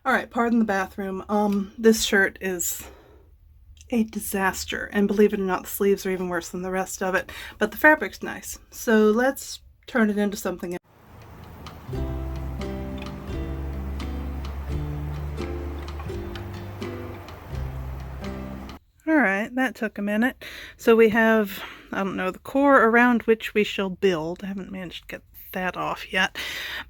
Alright, pardon the bathroom. This shirt is a disaster, and believe it or not, the sleeves are even worse than the rest of it, but the fabric's nice. So let's turn it into something else. Alright, that took a minute. So we have, I don't know, the core around which we shall build. I haven't managed to get that off yet.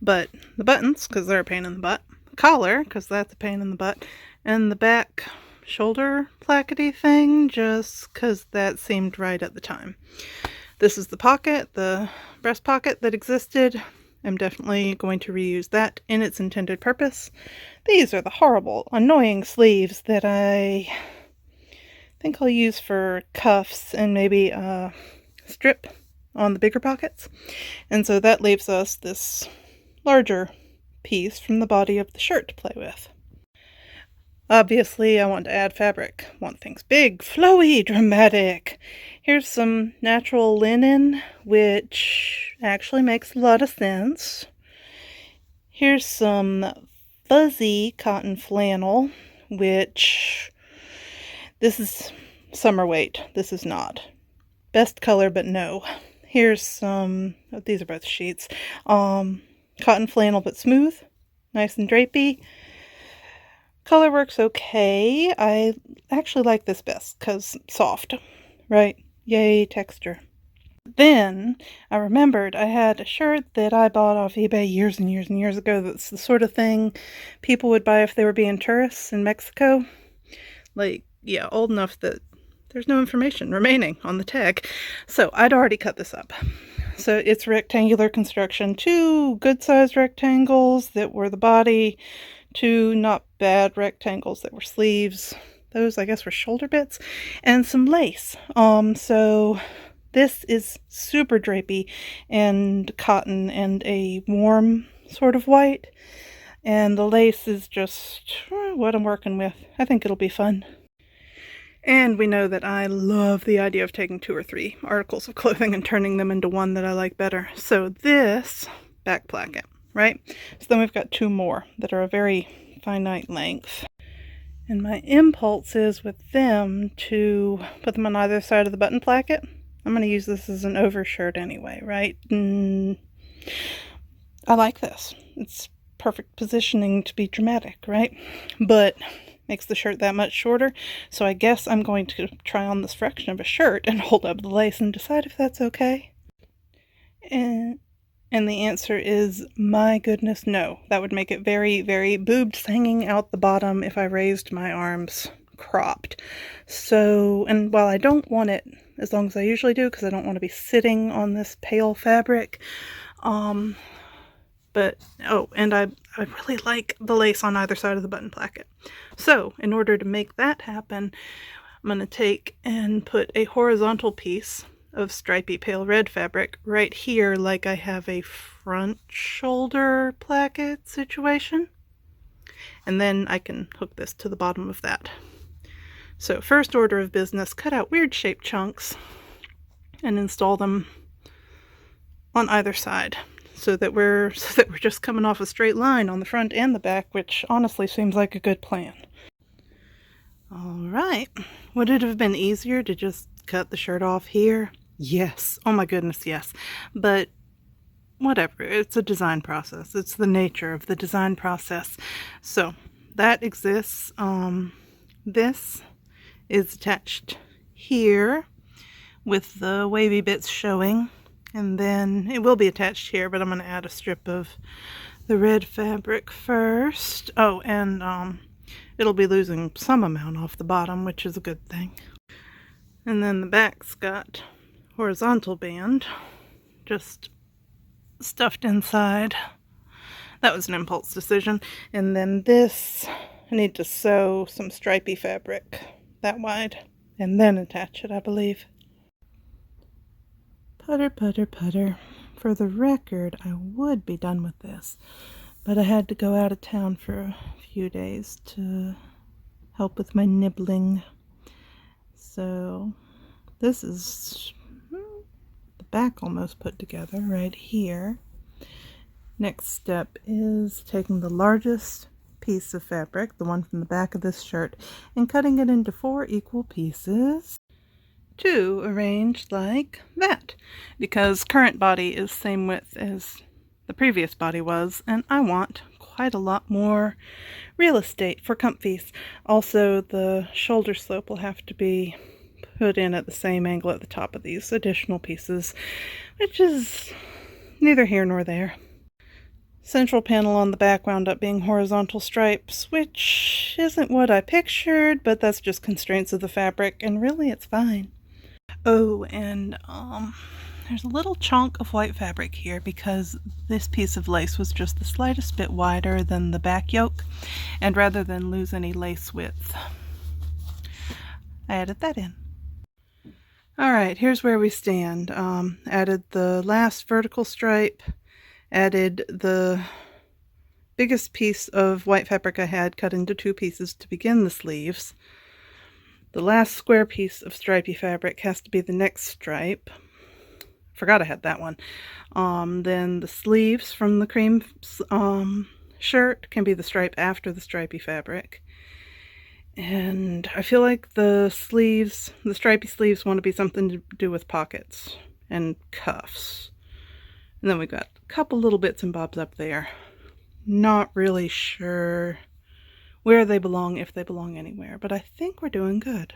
But the buttons, because they're a pain in the butt. The collar, because that's a pain in the butt. And the back shoulder plackety thing, just because that seemed right at the time. This is the pocket, the breast pocket that existed. I'm definitely going to reuse that in its intended purpose. These are the horrible, annoying sleeves that I think I'll use for cuffs and maybe a strip on the bigger pockets. And so that leaves us this larger piece from the body of the shirt to play with. Obviously, I want to add fabric. I want things big, flowy, dramatic. Here's some natural linen, which actually makes a lot of sense. Here's some fuzzy cotton flannel, which this is summer weight. This is not. Best color, but no. Here's some, oh, these are both sheets. Cotton flannel, but smooth. Nice and drapey. Color works okay. I actually like this best because soft, right? Yay, texture. Then I remembered I had a shirt that I bought off eBay years and years and years ago. That's the sort of thing people would buy if they were being tourists in Mexico. Like, yeah, old enough that there's no information remaining on the tag. So I'd already cut this up. So it's rectangular construction. 2 good-sized rectangles that were the body. 2 not bad rectangles that were sleeves. Those, I guess, were shoulder bits. And some lace. So this is super drapey and cotton and a warm sort of white. And the lace is just what I'm working with. I think it'll be fun. And we know that I love the idea of taking 2 or 3 articles of clothing and turning them into one that I like better. So this back placket, right? So then we've got 2 more that are a very finite length. And my impulse is with them to put them on either side of the button placket. I'm going to use this as an overshirt anyway, right? I like this. It's perfect positioning to be dramatic, right? But makes the shirt that much shorter. So I guess I'm going to try on this fraction of a shirt and hold up the lace and decide if that's okay. And the answer is, my goodness, no. That would make it very, very boobs hanging out the bottom if I raised my arms cropped. So, and while I don't want it as long as I usually do, because I don't want to be sitting on this pale fabric, but, oh, and I really like the lace on either side of the button placket. So, in order to make that happen, I'm going to take and put a horizontal piece of stripy pale red fabric right here, like I have a front shoulder placket situation. And then I can hook this to the bottom of that. So, first order of business, cut out weird shaped chunks and install them on either side. So that we're just coming off a straight line on the front and the back, which honestly seems like a good plan. Alright, would it have been easier to just cut the shirt off here? Yes. Oh my goodness, yes. But whatever, it's a design process. It's the nature of the design process. So that exists. This is attached here with the wavy bits showing. And then it will be attached here, but I'm going to add a strip of the red fabric first. Oh, and it'll be losing some amount off the bottom, which is a good thing. And then the back's got horizontal band, just stuffed inside. That was an impulse decision. And then this, I need to sew some stripy fabric that wide, and then attach it, I believe. Putter, putter, putter. For the record, I would be done with this, but I had to go out of town for a few days to help with my nibbling. So this is the back almost put together right here. Next step is taking the largest piece of fabric, the one from the back of this shirt, and cutting it into 4 equal pieces to arrange like that, because current body is same width as the previous body was, and I want quite a lot more real estate for comfies. Also, the shoulder slope will have to be put in at the same angle at the top of these additional pieces, which is neither here nor there. Central panel on the back wound up being horizontal stripes, which isn't what I pictured, but that's just constraints of the fabric, and really it's fine. Oh, and there's a little chunk of white fabric here because this piece of lace was just the slightest bit wider than the back yoke, and rather than lose any lace width, I added that in. Alright, here's where we stand. Added the last vertical stripe, added the biggest piece of white fabric I had cut into 2 pieces to begin the sleeves. The last square piece of stripy fabric has to be the next stripe. Forgot I had that one. Then the sleeves from the cream shirt can be the stripe after the stripy fabric. And I feel like the sleeves, the stripy sleeves, want to be something to do with pockets and cuffs. And then we got a couple little bits and bobs up there. Not really sure where they belong, if they belong anywhere, but I think we're doing good.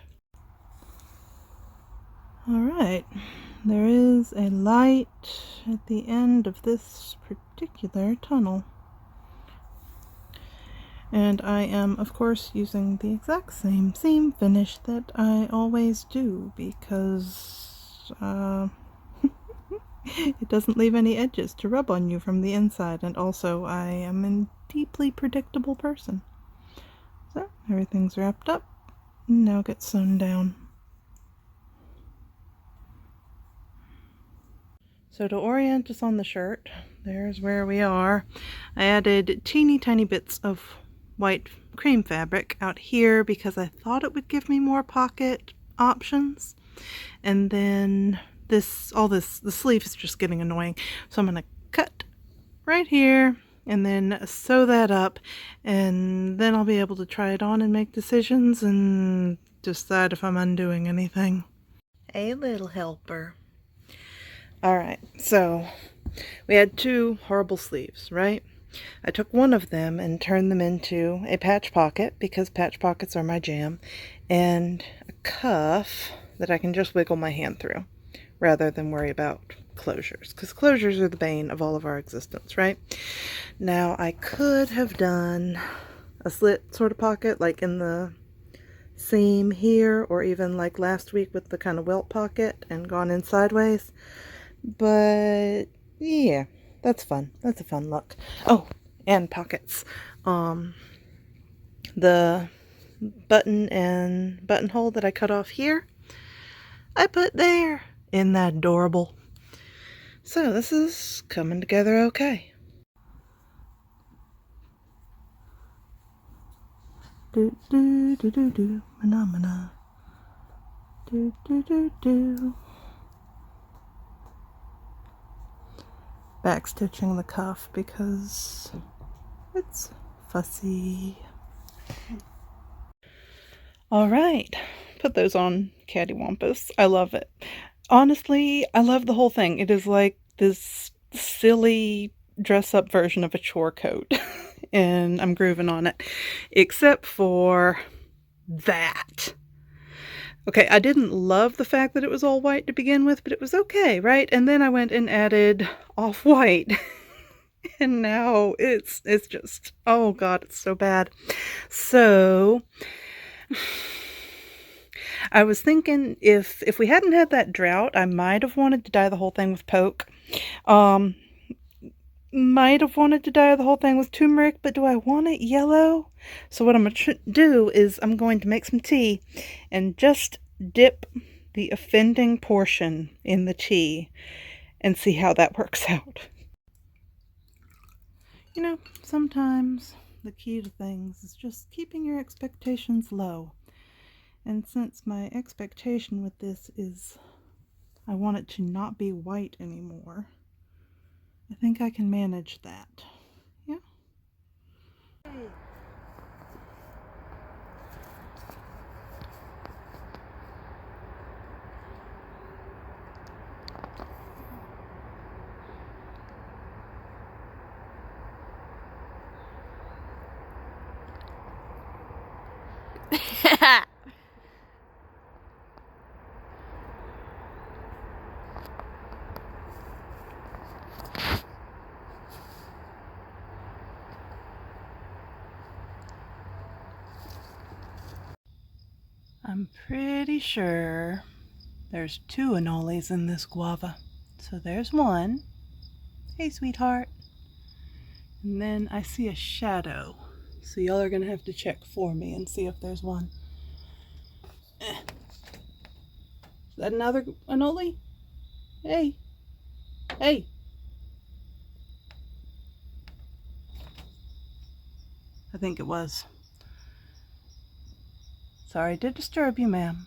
Alright, there is a light at the end of this particular tunnel. And I am, of course, using the exact same seam finish that I always do because it doesn't leave any edges to rub on you from the inside, and also I am a deeply predictable person. So, everything's wrapped up, now get sewn down. So to orient us on the shirt, there's where we are. I added teeny tiny bits of white cream fabric out here because I thought it would give me more pocket options. And then the sleeve is just getting annoying. So I'm going to cut right here and then sew that up, and then I'll be able to try it on and make decisions and decide if I'm undoing anything. A little helper. Alright, so we had 2 horrible sleeves, right? I took one of them and turned them into a patch pocket because patch pockets are my jam, and a cuff that I can just wiggle my hand through rather than worry about closures, because closures are the bane of all of our existence, right? Now, I could have done a slit sort of pocket like in the seam here, or even like last week with the kind of welt pocket and gone in sideways, but yeah, that's fun. That's a fun look. Oh, and pockets. The button and buttonhole that I cut off here, I put there. Isn't that adorable? So this is coming together okay. Do do do do do, phenomena. Do do do do. Backstitching the cuff because it's fussy. Alright, put those on cattywampus. I love it. Honestly, I love the whole thing. It is like this silly dress-up version of a chore coat. And I'm grooving on it. Except for that. Okay, I didn't love the fact that it was all white to begin with, but it was okay, right? And then I went and added off-white. And now it's just, oh god, it's so bad. So I was thinking if we hadn't had that drought, I might have wanted to dye the whole thing with poke. Might have wanted to dye the whole thing with turmeric, but do I want it yellow? So what I'm going to do is I'm going to make some tea and just dip the offending portion in the tea and see how that works out. You know, sometimes the key to things is just keeping your expectations low. And since my expectation with this is I want it to not be white anymore, I think I can manage that. Yeah. I'm pretty sure there's 2 anoles in this guava. So there's one. Hey, sweetheart. And then I see a shadow. So y'all are gonna have to check for me and see if there's one. Is that another anole? Hey. Hey. I think it was. Sorry to disturb you, ma'am.